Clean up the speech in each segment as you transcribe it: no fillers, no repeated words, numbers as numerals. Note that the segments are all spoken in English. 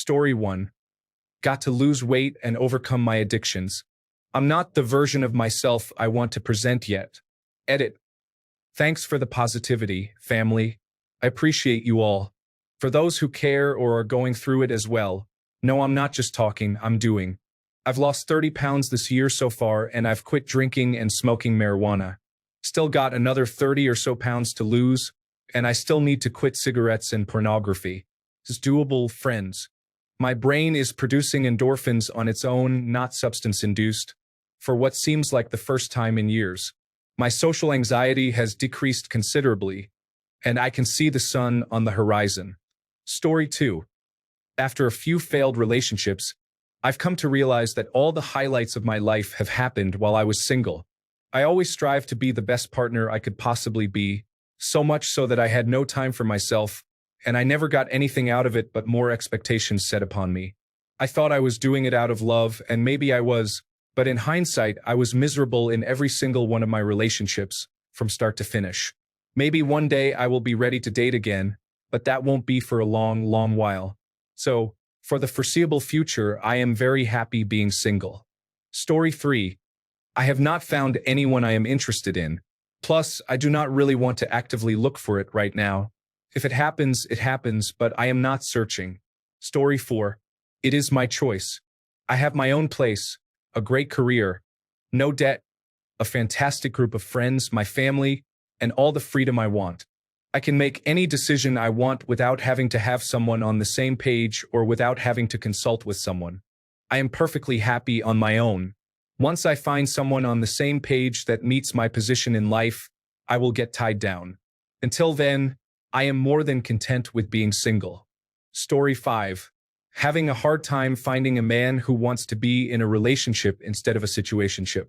Story 1. Got to lose weight and overcome my addictions. I'm not the version of myself I want to present yet. Edit. Thanks for the positivity, family. I appreciate you all. For those who care or are going through it as well, no, I'm not just talking, I'm doing. I've lost 30 pounds this year so far, and I've quit drinking and smoking marijuana. Still got another 30 or so pounds to lose, and I still need to quit cigarettes and pornography. It's doable, friends. My brain is producing endorphins on its own, not substance-induced, for what seems like the first time in years. My social anxiety has decreased considerably, and I can see the sun on the horizon. Story 2. After a few failed relationships, I've come to realize that all the highlights of my life have happened while I was single. I always strive to be the best partner I could possibly be, so much so that I had no time for myself, and I never got anything out of it but more expectations set upon me. I thought I was doing it out of love, and maybe I was, but in hindsight, I was miserable in every single one of my relationships, from start to finish. Maybe one day I will be ready to date again, but that won't be for a long, long while. So, for the foreseeable future, I am very happy being single. Story 3. I have not found anyone I am interested in. Plus, I do not really want to actively look for it right now. If it happens, but I am not searching. Story 4. It is my choice. I have my own place, a great career, no debt, a fantastic group of friends, my family, and all the freedom I want. I can make any decision I want without having to have someone on the same page or without having to consult with someone. I am perfectly happy on my own. Once I find someone on the same page that meets my position in life, I will get tied down. Until then, I am more than content with being single. Story 5. Having a hard time finding a man who wants to be in a relationship instead of a situationship.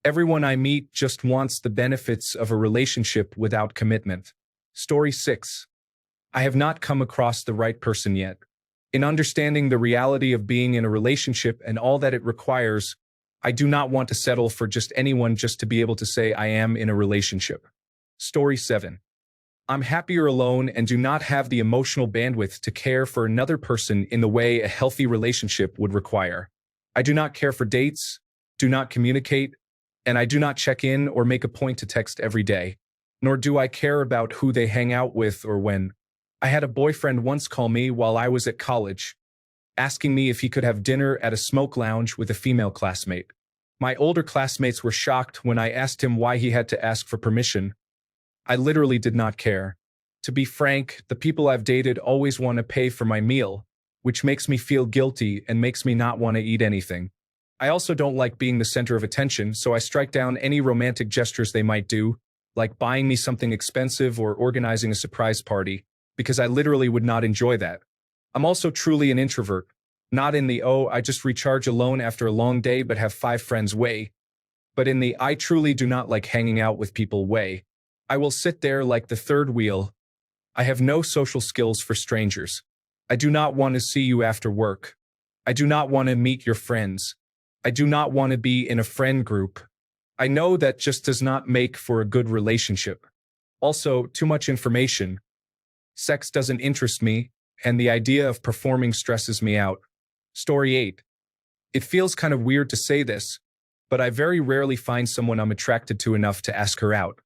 Everyone I meet just wants the benefits of a relationship without commitment. Story 6. I have not come across the right person yet. In understanding the reality of being in a relationship and all that it requires, I do not want to settle for just anyone just to be able to say I am in a relationship. Story 7. I'm happier alone and do not have the emotional bandwidth to care for another person in the way a healthy relationship would require. I do not care for dates, do not communicate, and I do not check in or make a point to text every day, nor do I care about who they hang out with or when. I had a boyfriend once call me while I was at college, asking me if he could have dinner at a smoke lounge with a female classmate. My older classmates were shocked when I asked him why he had to ask for permission. I literally did not care. To be frank, the people I've dated always want to pay for my meal, which makes me feel guilty and makes me not want to eat anything. I also don't like being the center of attention, so I strike down any romantic gestures they might do, like buying me something expensive or organizing a surprise party, because I literally would not enjoy that. I'm also truly an introvert, not in the "oh, I just recharge alone after a long day but have 5 friends" way, but in the "I truly do not like hanging out with people" way. I will sit there like the third wheel. I have no social skills for strangers. I do not want to see you after work. I do not want to meet your friends. I do not want to be in a friend group. I know that just does not make for a good relationship. Also, too much information. Sex doesn't interest me, and the idea of performing stresses me out. Story 8. It feels kind of weird to say this, but I very rarely find someone I'm attracted to enough to ask her out.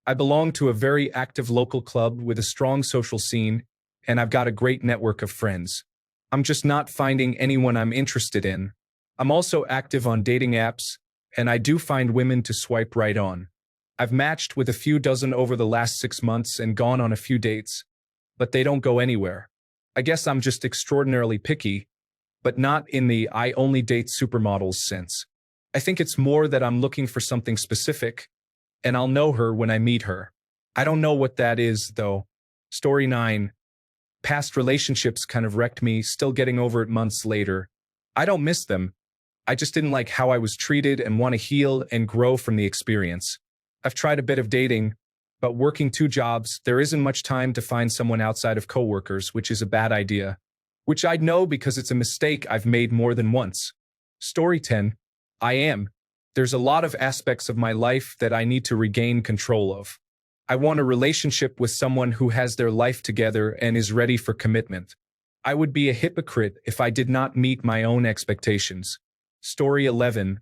I belong to a very active local club with a strong social scene, and I've got a great network of friends. I'm just not finding anyone I'm interested in. I'm also active on dating apps, and I do find women to swipe right on. I've matched with a few dozen over the last 6 months and gone on a few dates, but they don't go anywhere. I guess I'm just extraordinarily picky, but not in the "I only date supermodels" sense. I think it's more that I'm looking for something specific, and I'll know her when I meet her. I don't know what that is, though. Story 9. Past relationships kind of wrecked me, still getting over it months later. I don't miss them. I just didn't like how I was treated and want to heal and grow from the experience. I've tried a bit of dating, but working 2 jobs, there isn't much time to find someone outside of coworkers, which is a bad idea. Which I'd know because it's a mistake I've made more than once. Story 10. There's a lot of aspects of my life that I need to regain control of. I want a relationship with someone who has their life together and is ready for commitment. I would be a hypocrite if I did not meet my own expectations. Story 11.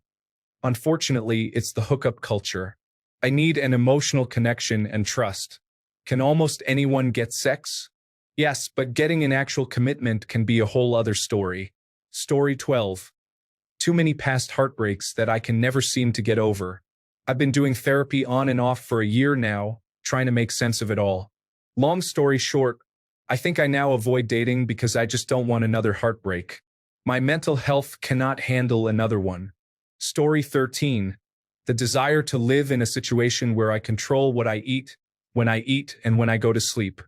Unfortunately, it's the hookup culture. I need an emotional connection and trust. Can almost anyone get sex? Yes, but getting an actual commitment can be a whole other story. Story 12. Too many past heartbreaks that I can never seem to get over. I've been doing therapy on and off for a year now, trying to make sense of it all. Long story short, I think I now avoid dating because I just don't want another heartbreak. My mental health cannot handle another one. Story 13. The desire to live in a situation where I control what I eat, when I eat, and when I go to sleep.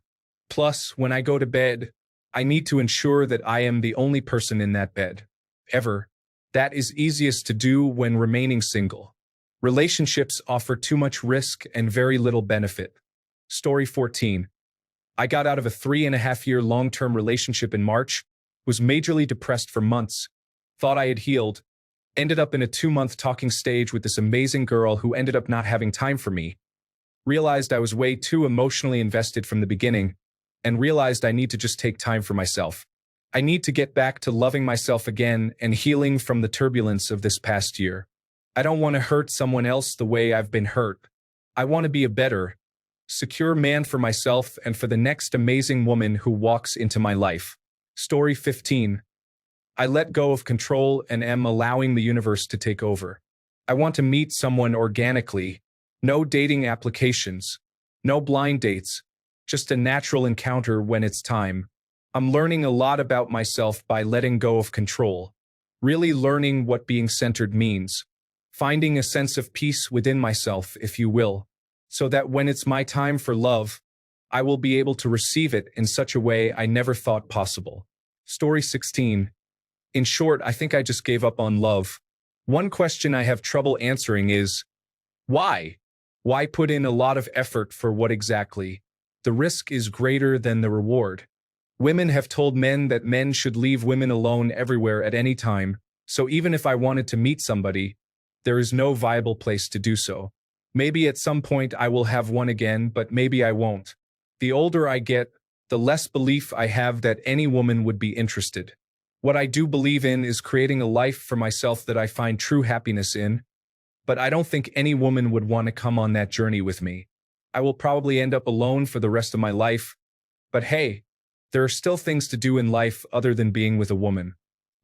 Plus, when I go to bed, I need to ensure that I am the only person in that bed. Ever. That is easiest to do when remaining single. Relationships offer too much risk and very little benefit. Story 14. I got out of a 3.5-year long-term relationship in March, was majorly depressed for months, thought I had healed, ended up in a 2-month talking stage with this amazing girl who ended up not having time for me, realized I was way too emotionally invested from the beginning, and realized I need to just take time for myself. I need to get back to loving myself again and healing from the turbulence of this past year. I don't want to hurt someone else the way I've been hurt. I want to be a better, secure man for myself and for the next amazing woman who walks into my life. Story 15. I let go of control and am allowing the universe to take over. I want to meet someone organically. No dating applications. No blind dates. Just a natural encounter when it's time. I'm learning a lot about myself by letting go of control. Really learning what being centered means. Finding a sense of peace within myself, if you will, so that when it's my time for love, I will be able to receive it in such a way I never thought possible. Story 16. In short, I think I just gave up on love. One question I have trouble answering is, why? Why put in a lot of effort for what exactly? The risk is greater than the reward. Women have told men that men should leave women alone everywhere at any time, so even if I wanted to meet somebody, there is no viable place to do so. Maybe at some point I will have one again, but maybe I won't. The older I get, the less belief I have that any woman would be interested. What I do believe in is creating a life for myself that I find true happiness in, but I don't think any woman would want to come on that journey with me. I will probably end up alone for the rest of my life, but hey, there are still things to do in life other than being with a woman.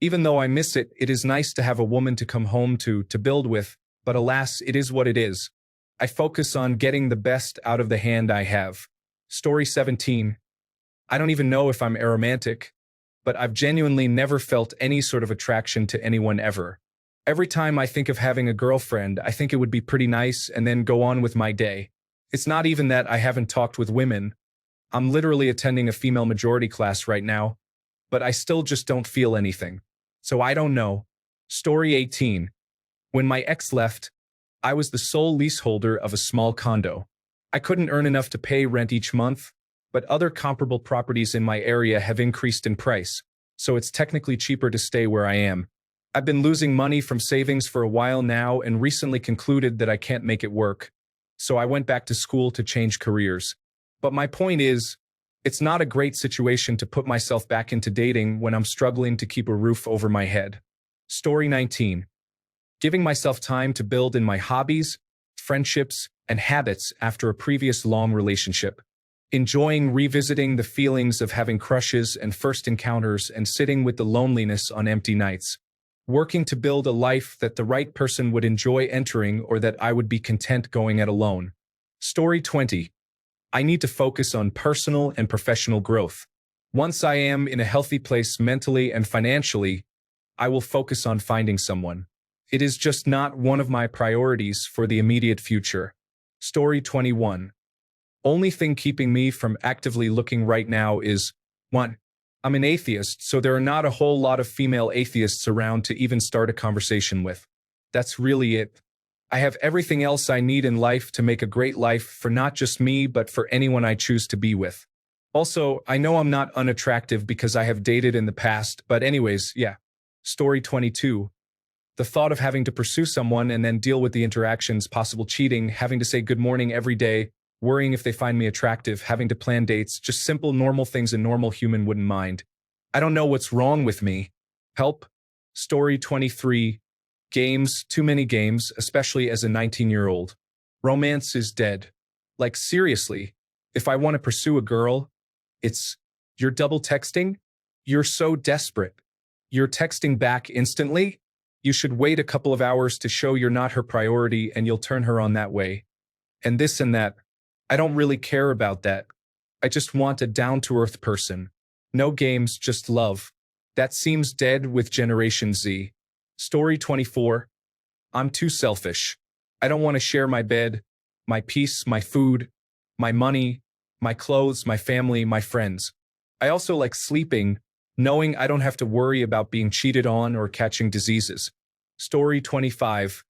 Even though I miss it, it is nice to have a woman to come home to build with, but alas, it is what it is. I focus on getting the best out of the hand I have. Story 17. I don't even know if I'm aromantic, but I've genuinely never felt any sort of attraction to anyone ever. Every time I think of having a girlfriend, I think it would be pretty nice and then go on with my day. It's not even that I haven't talked with women. I'm literally attending a female majority class right now, but I still just don't feel anything. So I don't know. Story 18. When my ex left, I was the sole leaseholder of a small condo. I couldn't earn enough to pay rent each month, but other comparable properties in my area have increased in price, so it's technically cheaper to stay where I am. I've been losing money from savings for a while now and recently concluded that I can't make it work, so I went back to school to change careers. But my point is, it's not a great situation to put myself back into dating when I'm struggling to keep a roof over my head. Story 19. Giving myself time to build in my hobbies, friendships, and habits after a previous long relationship. Enjoying revisiting the feelings of having crushes and first encounters and sitting with the loneliness on empty nights. Working to build a life that the right person would enjoy entering or that I would be content going it alone. Story 20. I need to focus on personal and professional growth. Once I am in a healthy place mentally and financially, I will focus on finding someone. It is just not one of my priorities for the immediate future. Story 21. Only thing keeping me from actively looking right now is, 1. I'm an atheist, so there are not a whole lot of female atheists around to even start a conversation with. That's really it. I have everything else I need in life to make a great life for not just me but for anyone I choose to be with. Also, I know I'm not unattractive because I have dated in the past, but anyways, yeah. Story 22. The thought of having to pursue someone and then deal with the interactions, possible cheating, having to say good morning every day, worrying if they find me attractive, having to plan dates, just simple normal things a normal human wouldn't mind. I don't know what's wrong with me. Help. Story 23. Games, too many games, especially as a 19-year-old. Romance is dead. Like, seriously, if I want to pursue a girl, you're double texting? You're so desperate. You're texting back instantly? You should wait a couple of hours to show you're not her priority and you'll turn her on that way. And this and that. I don't really care about that. I just want a down-to-earth person. No games, just love. That seems dead with Generation Z. Story 24. I'm too selfish. I don't want to share my bed, my peace, my food, my money, my clothes, my family, my friends. I also like sleeping, knowing I don't have to worry about being cheated on or catching diseases. Story 25.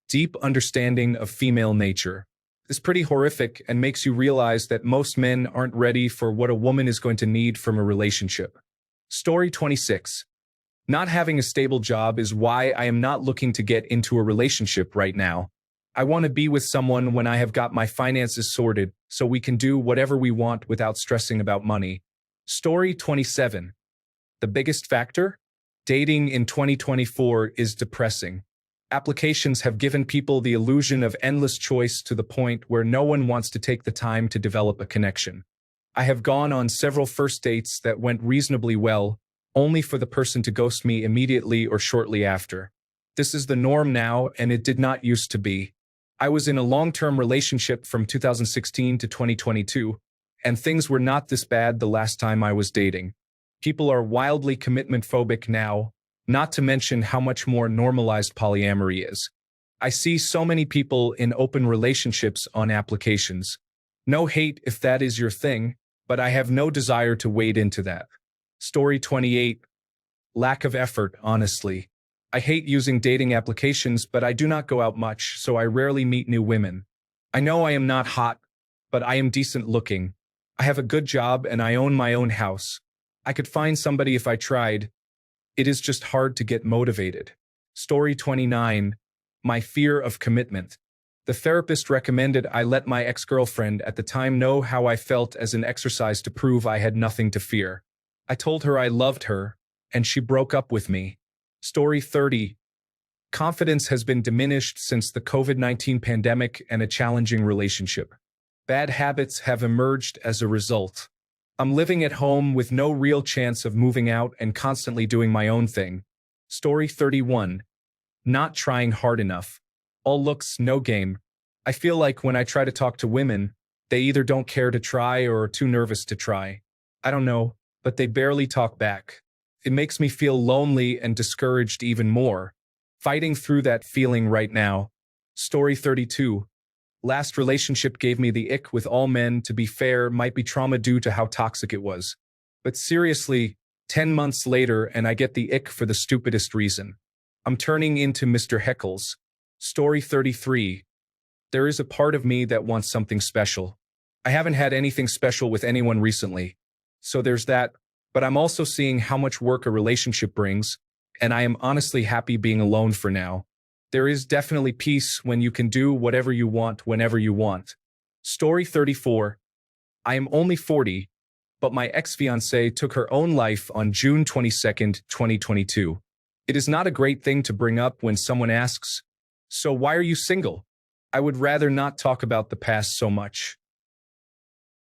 Deep understanding of female nature. It's pretty horrific and makes you realize that most men aren't ready for what a woman is going to need from a relationship. Story 26. Not having a stable job is why I am not looking to get into a relationship right now. I want to be with someone when I have got my finances sorted so we can do whatever we want without stressing about money. Story 27. The biggest factor? Dating in 2024 is depressing. Applications have given people the illusion of endless choice to the point where no one wants to take the time to develop a connection. I have gone on several first dates that went reasonably well, only for the person to ghost me immediately or shortly after. This is the norm now, and it did not used to be. I was in a long-term relationship from 2016 to 2022, and things were not this bad the last time I was dating. People are wildly commitment-phobic now, not to mention how much more normalized polyamory is. I see so many people in open relationships on applications. No hate if that is your thing, but I have no desire to wade into that. Story 28. Lack of effort, honestly. I hate using dating applications, but I do not go out much, so I rarely meet new women. I know I am not hot, but I am decent looking. I have a good job and I own my own house. I could find somebody if I tried. It is just hard to get motivated. Story 29. My fear of commitment. The therapist recommended I let my ex-girlfriend at the time know how I felt as an exercise to prove I had nothing to fear. I told her I loved her, and she broke up with me. Story 30. Confidence has been diminished since the COVID-19 pandemic and a challenging relationship. Bad habits have emerged as a result. I'm living at home with no real chance of moving out and constantly doing my own thing. Story 31. Not trying hard enough. All looks, no game. I feel like when I try to talk to women, they either don't care to try or are too nervous to try. I don't know, but they barely talk back. It makes me feel lonely and discouraged even more. Fighting through that feeling right now. Story 32. Last relationship gave me the ick with all men. To be fair, might be trauma due to how toxic it was. But seriously, 10 months later and I get the ick for the stupidest reason. I'm turning into Mr. Heckles. Story 33. There is a part of me that wants something special. I haven't had anything special with anyone recently. So there's that, but I'm also seeing how much work a relationship brings, and I am honestly happy being alone for now. There is definitely peace when you can do whatever you want whenever you want. Story 34. I am only 40, but my ex-fiancée took her own life on June 22nd, 2022. It is not a great thing to bring up when someone asks, "So why are you single?" I would rather not talk about the past so much.